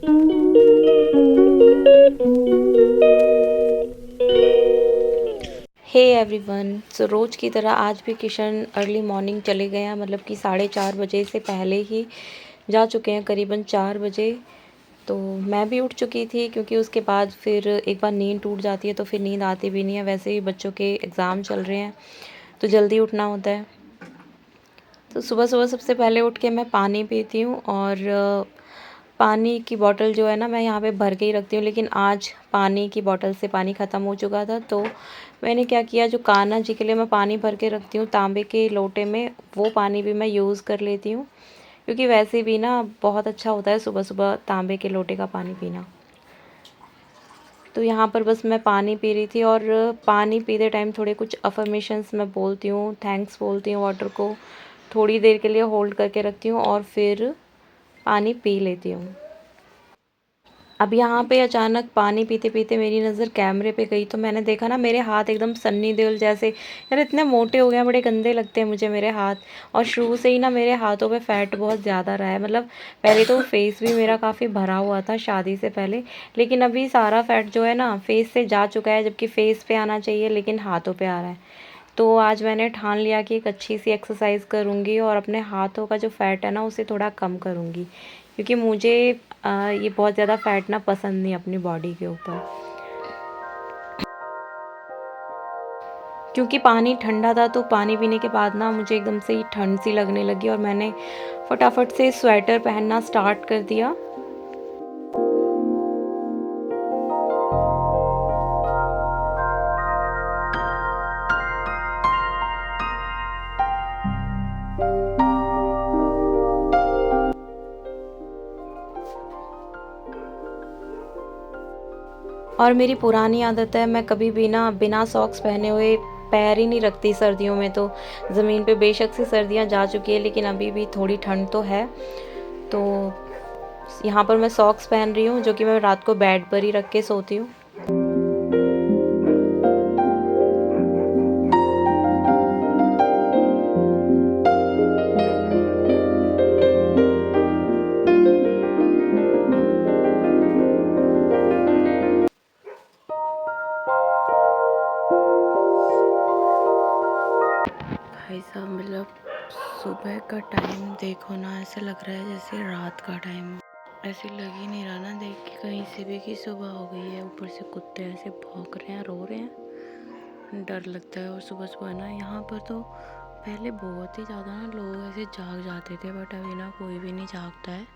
Hey everyone, सो रोज़ की तरह आज भी किशन अर्ली मॉर्निंग चले गए हैं, मतलब कि 4:30 बजे से पहले ही जा चुके हैं, करीबन 4 बजे। तो मैं भी उठ चुकी थी क्योंकि उसके बाद फिर एक बार नींद टूट जाती है तो फिर नींद आती भी नहीं है। वैसे ही बच्चों के एग्ज़ाम चल रहे हैं तो जल्दी उठना होता है। तो सुबह सुबह सबसे पहले उठ के मैं पानी पीती हूँ, और पानी की बॉटल जो है ना, मैं यहाँ पे भर के ही रखती हूँ। लेकिन आज पानी की बॉटल से पानी ख़त्म हो चुका था, तो मैंने क्या किया, जो कान्हा जी के लिए मैं पानी भर के रखती हूँ तांबे के लोटे में, वो पानी भी मैं यूज़ कर लेती हूँ। क्योंकि वैसे भी ना बहुत अच्छा होता है सुबह सुबह तांबे के लोटे का पानी पीना। तो यहाँ पर बस मैं पानी पी रही थी, और पानी पीते टाइम थोड़े कुछ अफर्मेशंस मैं बोलती हूँ, थैंक्स बोलती हूँ वाटर को, थोड़ी देर के लिए होल्ड करके रखती हूँ और फिर पानी पी लेती हूँ। अब यहाँ पे अचानक पानी पीते पीते मेरी नज़र कैमरे पे गई, तो मैंने देखा ना, मेरे हाथ एकदम सन्नी देओल जैसे, यार इतने मोटे हो गए हैं, बड़े गंदे लगते हैं मुझे मेरे हाथ। और शुरू से ही ना मेरे हाथों पे फैट बहुत ज़्यादा रहा है। मतलब पहले तो फेस भी मेरा काफ़ी भरा हुआ था शादी से पहले, लेकिन अभी सारा फैट जो है ना फेस से जा चुका है, जबकि फेस पे आना चाहिए लेकिन हाथों पे आ रहा है। तो आज मैंने ठान लिया कि एक अच्छी सी एक्सरसाइज करूँगी और अपने हाथों का जो फ़ैट है ना उसे थोड़ा कम करूँगी, क्योंकि मुझे ये बहुत ज़्यादा फ़ैट ना पसंद नहीं अपनी बॉडी के ऊपर। क्योंकि पानी ठंडा था, तो पानी पीने के बाद ना मुझे एकदम से ही ठंड सी लगने लगी, और मैंने फटाफट से स्वेटर पहनना स्टार्ट कर दिया। और मेरी पुरानी आदत है, मैं कभी भी ना बिना सॉक्स पहने हुए पैर ही नहीं रखती सर्दियों में। तो ज़मीन पे बेशक से सर्दियाँ जा चुकी है, लेकिन अभी भी थोड़ी ठंड तो है। तो यहाँ पर मैं सॉक्स पहन रही हूँ, जो कि मैं रात को बेड पर ही रख के सोती हूँ। भाई साहब, मतलब सुबह का टाइम देखो ना, ऐसा लग रहा है जैसे रात का टाइम हो। ऐसे लग ही नहीं रहा ना देख के कहीं से भी कि सुबह हो गई है। ऊपर से कुत्ते ऐसे भौंक रहे हैं, रो रहे हैं, डर लगता है। और सुबह सुबह ना यहाँ पर तो पहले बहुत ही ज़्यादा ना लोग ऐसे जाग जाते थे, बट अभी ना कोई भी नहीं जागता है।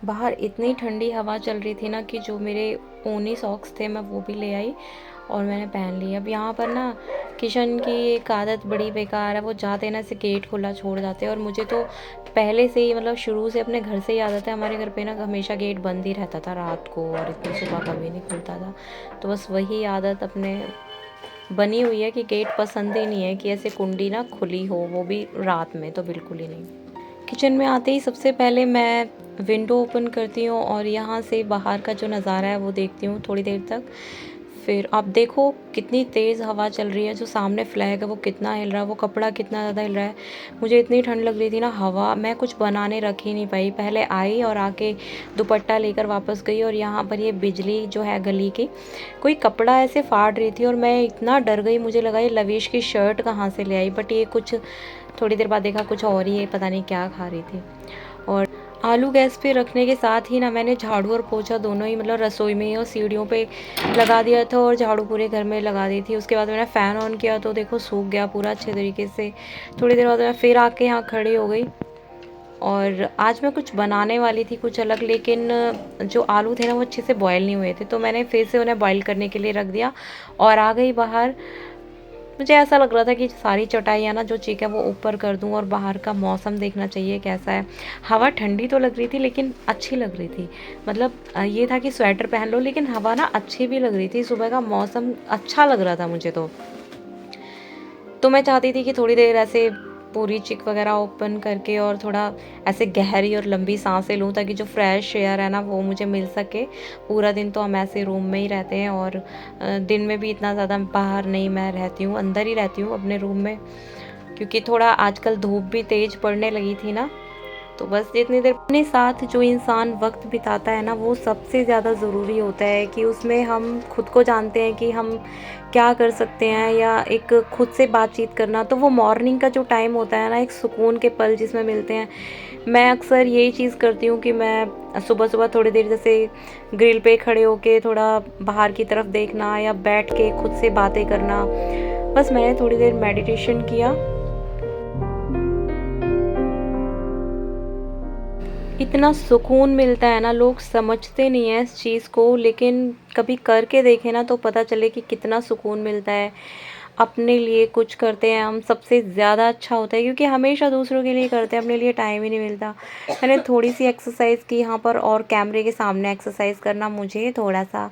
बाहर इतनी ठंडी हवा चल रही थी ना कि जो मेरे ऊनी सॉक्स थे मैं वो भी ले आई और मैंने पहन ली। अब यहाँ पर ना किशन की एक आदत बड़ी बेकार है, वो जाते ना से गेट खुला छोड़ जाते हैं। और मुझे तो पहले से ही, मतलब शुरू से अपने घर से ही आदत है, हमारे घर पे ना हमेशा गेट बंद ही रहता था रात को, और इतनी सुबह कभी नहीं खुलता था। तो बस वही आदत अपने बनी हुई है कि गेट पसंद ही नहीं है कि ऐसे कुंडी ना खुली हो, वो भी रात में तो बिल्कुल ही नहीं। किचन में आते ही सबसे पहले मैं विंडो ओपन करती हूँ और यहाँ से बाहर का जो नज़ारा है वो देखती हूँ थोड़ी देर तक। फिर आप देखो कितनी तेज़ हवा चल रही है, जो सामने फ्लैग है वो कितना हिल रहा है, वो कपड़ा कितना ज़्यादा हिल रहा है। मुझे इतनी ठंड लग रही थी ना, हवा मैं कुछ बनाने रख ही नहीं पाई। पहले आई और आके दुपट्टा लेकर वापस गई, और यहाँ पर ये बिजली जो है गली की, कोई कपड़ा ऐसे फाड़ रही थी और मैं इतना डर गई, मुझे लगा ये लवीश की शर्ट कहाँ से ले आई। बट ये कुछ थोड़ी देर बाद देखा कुछ और ही है, पता नहीं क्या खा रही थी। और आलू गैस पे रखने के साथ ही ना मैंने झाड़ू और पोछा दोनों ही, मतलब रसोई में ही और सीढ़ियों पे लगा दिया था, और झाड़ू पूरे घर में लगा दी थी। उसके बाद मैंने फ़ैन ऑन किया तो देखो सूख गया पूरा अच्छे तरीके से। थोड़ी देर बाद मैं फिर आके यहाँ खड़ी हो गई, और आज मैं कुछ बनाने वाली थी कुछ अलग, लेकिन जो आलू थे ना वो अच्छे से बॉयल नहीं हुए थे, तो मैंने फिर से उन्हें बॉयल करने के लिए रख दिया और आ गई बाहर। मुझे ऐसा लग रहा था कि सारी चटाइयाँ ना जो चीक है वो ऊपर कर दूँ, और बाहर का मौसम देखना चाहिए कैसा है। हवा ठंडी तो लग रही थी लेकिन अच्छी लग रही थी। मतलब ये था कि स्वेटर पहन लो, लेकिन हवा ना अच्छी भी लग रही थी, सुबह का मौसम अच्छा लग रहा था मुझे तो मैं चाहती थी कि थोड़ी देर ऐसे पूरी चिक वगैरह ओपन करके और थोड़ा ऐसे गहरी और लंबी सांसें लूँ, ताकि जो फ्रेश एयर है ना वो मुझे मिल सके। पूरा दिन तो हम ऐसे रूम में ही रहते हैं, और दिन में भी इतना ज़्यादा बाहर नहीं मैं रहती हूँ, अंदर ही रहती हूँ अपने रूम में, क्योंकि थोड़ा आजकल धूप भी तेज़ पड़ने लगी थी ना, तो बस जितनी देर अपने साथ जो इंसान वक्त बिताता है ना, वो सबसे ज़्यादा ज़रूरी होता है कि उसमें हम खुद को जानते हैं कि हम क्या कर सकते हैं, या एक खुद से बातचीत करना। तो वो मॉर्निंग का जो टाइम होता है ना, एक सुकून के पल जिसमें मिलते हैं। मैं अक्सर यही चीज़ करती हूँ कि मैं सुबह सुबह थोड़ी देर जैसे ग्रिल पे खड़े होके थोड़ा बाहर की तरफ देखना, या बैठ के खुद से बातें करना। बस मैंने थोड़ी देर मेडिटेशन किया। इतना सुकून मिलता है ना, लोग समझते नहीं हैं इस चीज़ को, लेकिन कभी करके देखें ना तो पता चले कि कितना सुकून मिलता है। अपने लिए कुछ करते हैं हम, सबसे ज़्यादा अच्छा होता है, क्योंकि हमेशा दूसरों के लिए करते हैं, अपने लिए टाइम ही नहीं मिलता। मैंने थोड़ी सी एक्सरसाइज की यहाँ पर, और कैमरे के सामने एक्सरसाइज करना मुझे थोड़ा सा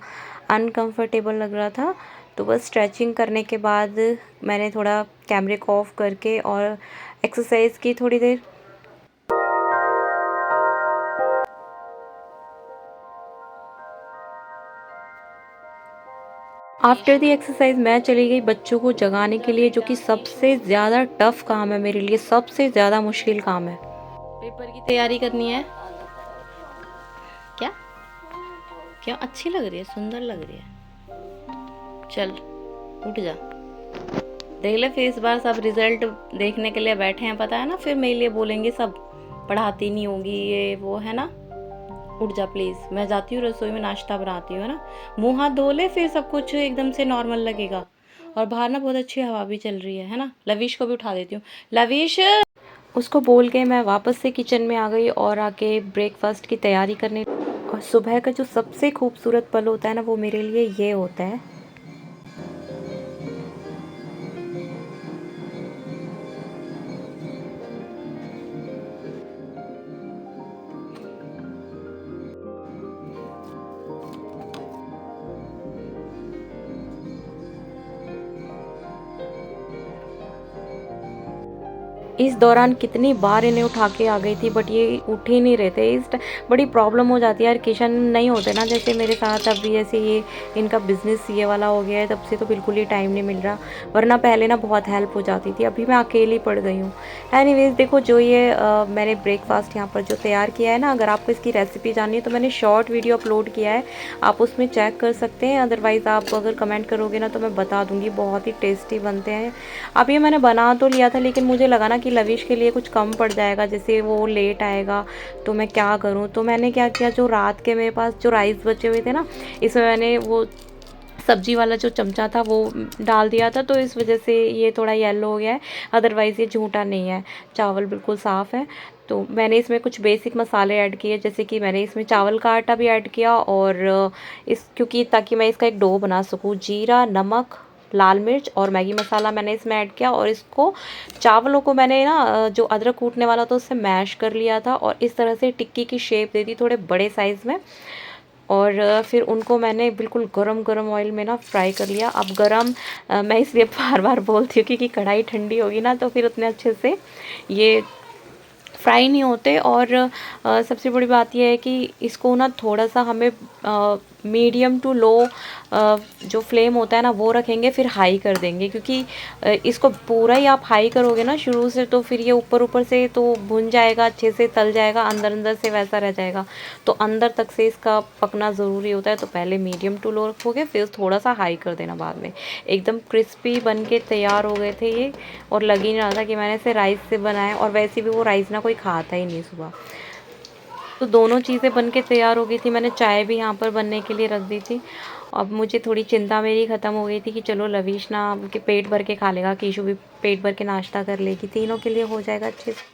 अनकंफर्टेबल लग रहा था। तो बस स्ट्रेचिंग करने के बाद मैंने थोड़ा कैमरे को ऑफ करके और एक्सरसाइज की थोड़ी देर। आफ्टर दी एक्सरसाइज मैं चली गई बच्चों को जगाने के लिए, जो कि सबसे ज़्यादा टफ काम है मेरे लिए, सबसे ज़्यादा मुश्किल काम है। पेपर की तैयारी करनी है क्या? क्या अच्छी लग रही है, सुंदर लग रही है। चल उठ जा, देख ले। फिर इस बार सब रिजल्ट देखने के लिए बैठे हैं, पता है ना, फिर मेरे लिए बोलेंगे सब पढ़ाती नहीं होगी, ये वो, है ना। उठ जा प्लीज़, मैं जाती हूँ रसोई में, नाश्ता बनाती हूँ, है ना। मुंह हाथ धो ले, फिर सब कुछ एकदम से नॉर्मल लगेगा। और बाहर ना बहुत अच्छी हवा भी चल रही है ना। लविश को भी उठा देती हूँ। लविश, उसको बोल के मैं वापस से किचन में आ गई और आके ब्रेकफास्ट की तैयारी करने। और सुबह का जो सबसे खूबसूरत पल होता है ना, वो मेरे लिए ये होता है। इस दौरान कितनी बार इन्हें उठा के आ गई थी, बट ये उठ ही नहीं रहे थे। बड़ी प्रॉब्लम हो जाती है यार, किचन नहीं होते ना जैसे मेरे साथ। अभी जैसे ये इनका बिजनेस ये वाला हो गया है, तब से तो बिल्कुल ही टाइम नहीं मिल रहा, वरना पहले ना बहुत हेल्प हो जाती थी। अभी मैं अकेली पड़ गई हूँ। एनीवेज देखो, जो ये मैंने ब्रेकफास्ट यहाँ पर जो तैयार किया है ना, अगर आपको इसकी रेसिपी जाननी है तो मैंने शॉर्ट वीडियो अपलोड किया है, आप उसमें चेक कर सकते हैं। अदरवाइज़ आप अगर कमेंट करोगे ना तो मैं बता दूँगी, बहुत ही टेस्टी बनते हैं। अब ये मैंने बना तो लिया था, लेकिन मुझे लगा ना कि लविश के लिए कुछ कम पड़ जाएगा, जैसे वो लेट आएगा तो मैं क्या करूँ। तो मैंने क्या किया, जो रात के मेरे पास जो राइस बचे हुए थे ना, इसमें मैंने वो सब्जी वाला जो चमचा था वो डाल दिया था, तो इस वजह से ये थोड़ा येलो हो गया है। अदरवाइज़ ये झूठा नहीं है, चावल बिल्कुल साफ़ है। तो मैंने इसमें कुछ बेसिक मसाले ऐड किए, जैसे कि मैंने इसमें चावल का आटा भी ऐड किया, और इस क्योंकि ताकि मैं इसका एक डो बना सकूँ, जीरा, नमक, लाल मिर्च और मैगी मसाला मैंने इसमें ऐड किया। और इसको चावलों को मैंने ना जो अदरक कूटने वाला था उससे मैश कर लिया था, और इस तरह से टिक्की की शेप दे दी, थोड़े बड़े साइज़ में। और फिर उनको मैंने बिल्कुल गरम गरम ऑयल में ना फ्राई कर लिया। अब गरम मैं इसलिए बार बार बोलती हूँ क्योंकि कढ़ाई ठंडी होगी ना तो फिर उतने अच्छे से ये फ्राई नहीं होते। और सबसे बड़ी बात यह है कि इसको ना थोड़ा सा हमें मीडियम टू लो जो फ्लेम होता है ना वो रखेंगे, फिर हाई कर देंगे, क्योंकि इसको पूरा ही आप हाई करोगे ना शुरू से तो फिर ये ऊपर ऊपर से तो भुन जाएगा, अच्छे से तल जाएगा, अंदर अंदर से वैसा रह जाएगा। तो अंदर तक से इसका पकना ज़रूरी होता है। तो पहले मीडियम टू लो रखोगे, फिर थोड़ा सा हाई कर देना बाद में। एकदम क्रिस्पी बन के तैयार हो गए थे ये, और लग ही नहीं रहा था कि मैंने इसे राइस से बनाया। और वैसे भी वो राइस ना कोई खाता ही नहीं सुबह। तो दोनों चीज़ें बन के तैयार हो गई थी। मैंने चाय भी यहाँ पर बनने के लिए रख दी थी। अब मुझे थोड़ी चिंता मेरी ख़त्म हो गई थी कि चलो लवीश ना के पेट भर के खा लेगा, कीशु भी पेट भर के नाश्ता कर लेगी, तीनों के लिए हो जाएगा अच्छे से।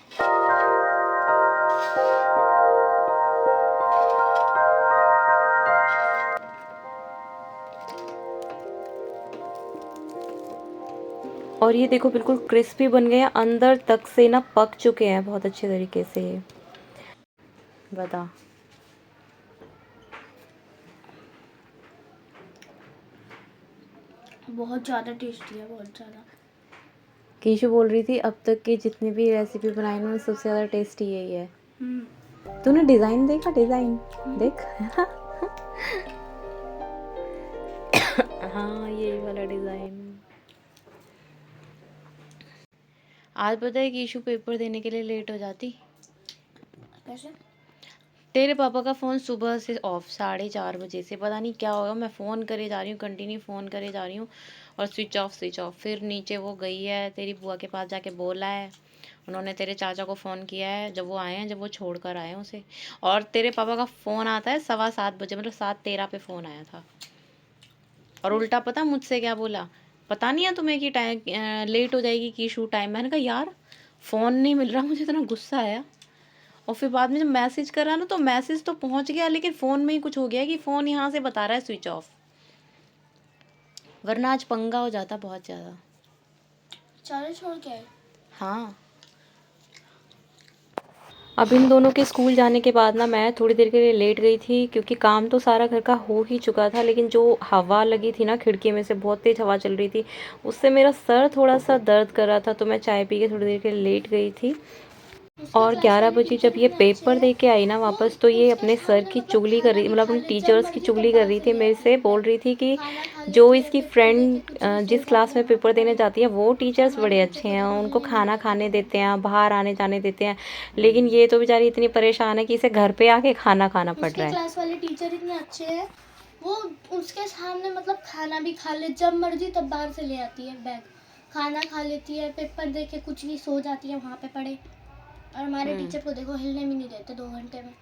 और ये देखो बिल्कुल क्रिस्पी बन गए हैं, अंदर तक से ना पक चुके हैं बहुत अच्छे तरीके से। ये बता, बहुत ज़्यादा टेस्टी है, बहुत ज़्यादा। कीशु बोल रही थी अब तक की जितनी भी रेसिपी बनाई उन्होंने सबसे ज़्यादा टेस्टी यही है। तूने डिज़ाइन देखा, डिज़ाइन देख हाँ यही वाला डिज़ाइन। आज पता है कि ईशू पेपर देने के लिए लेट हो जाती, कैसे? तेरे पापा का फ़ोन सुबह से ऑफ 4:30 बजे से, पता नहीं क्या होगा। मैं फ़ोन करे जा रही हूँ, कंटिन्यू फ़ोन करे जा रही हूँ और स्विच ऑफ। फिर नीचे वो गई है, तेरी बुआ के पास जाके बोला है, उन्होंने तेरे चाचा को फ़ोन किया है जब वो आए हैं, जब वो छोड़ कर आए हैं उसे। और तेरे पापा का फ़ोन आता है 7:15 बजे, मतलब 7:13 पे फ़ोन आया था। और उल्टा पता मुझसे क्या बोला, पता नहीं है तुम्हें कि टाइम लेट हो जाएगी कि शूट टाइम। मैंने कहा यार फ़ोन नहीं मिल रहा, मुझे इतना गुस्सा आया। और फिर बाद में जब मैसेज करा ना, तो मैसेज तो पहुंच गया, लेकिन फ़ोन में ही कुछ हो गया कि फ़ोन यहाँ से बता रहा है स्विच ऑफ, वरना आज पंगा हो जाता बहुत ज़्यादा। चारे छोड़ के आए? हाँ, अब इन दोनों के स्कूल जाने के बाद ना मैं थोड़ी देर के लिए लेट गई थी, क्योंकि काम तो सारा घर का हो ही चुका था, लेकिन जो हवा लगी थी ना खिड़की में से, बहुत तेज़ हवा चल रही थी, उससे मेरा सर थोड़ा सा दर्द कर रहा था, तो मैं चाय पी के थोड़ी देर के लिए लेट गई थी। उसके और क्लास 11 वाले बजे जब टीचर ये इतने अच्छे पेपर हैं, दे के आई ना वो वापस, तो ये उसके अपने सर सामने की मतलब चुगली कर खाना रही, भी मतलब खा अपने ले, जब टीचर्स की मर्जी तब चुगली कर बाहर रही से थी, ले मेरे आती से है बोल बैग। रही थी कि खाना खा जो लेती है, इसकी पेपर दे के फ्रेंड कुछ भी सो जिस क्लास जाती है में वहाँ पे पेपर देने पड़े। जाती है, वो टीचर्स हमारे बड़े टीचर अच्छे को हैं, देखो उनको हिलने नहीं खाना देते खाने 2 देते घंटे में। हैं, बाहर आने जाने देते हैं। लेकिन ये तो बेचारी इतनी परेशान है कि इसे घर पे आके खाना खाना पड़ उसके रहा है। क्लास वाले टीचर इतने अच्छे हैं, वो उसके सामने मतलब खाना भी खा ले, जब मर्जी तब बाहर से ले आती है बैग। खाना खा लेती है, पेपर दे के कुछ भी सो जाती है वहाँ पे पड़े। और हमारे टीचर को देखो हिलने भी नहीं देते 2 घंटे में।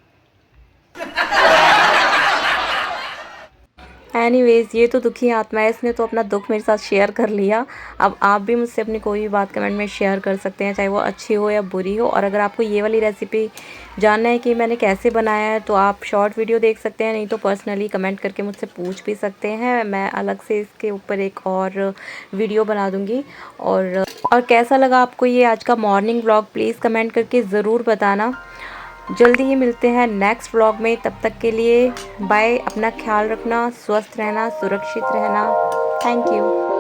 एनीवेज, ये तो दुखी आत्मा है, इसने तो अपना दुख मेरे साथ शेयर कर लिया। अब आप भी मुझसे अपनी कोई भी बात कमेंट में शेयर कर सकते हैं, चाहे वो अच्छी हो या बुरी हो। और अगर आपको ये वाली रेसिपी जानना है कि मैंने कैसे बनाया है, तो आप शॉर्ट वीडियो देख सकते हैं, नहीं तो पर्सनली कमेंट करके मुझसे पूछ भी सकते हैं। मैं अलग से इसके ऊपर एक और वीडियो बना दूँगी। और कैसा लगा आपको ये आज का मॉर्निंग व्लॉग, प्लीज़ कमेंट करके ज़रूर बताना। जल्दी ही मिलते हैं नेक्स्ट व्लॉग में, तब तक के लिए बाय। अपना ख्याल रखना, स्वस्थ रहना, सुरक्षित रहना। Thank you.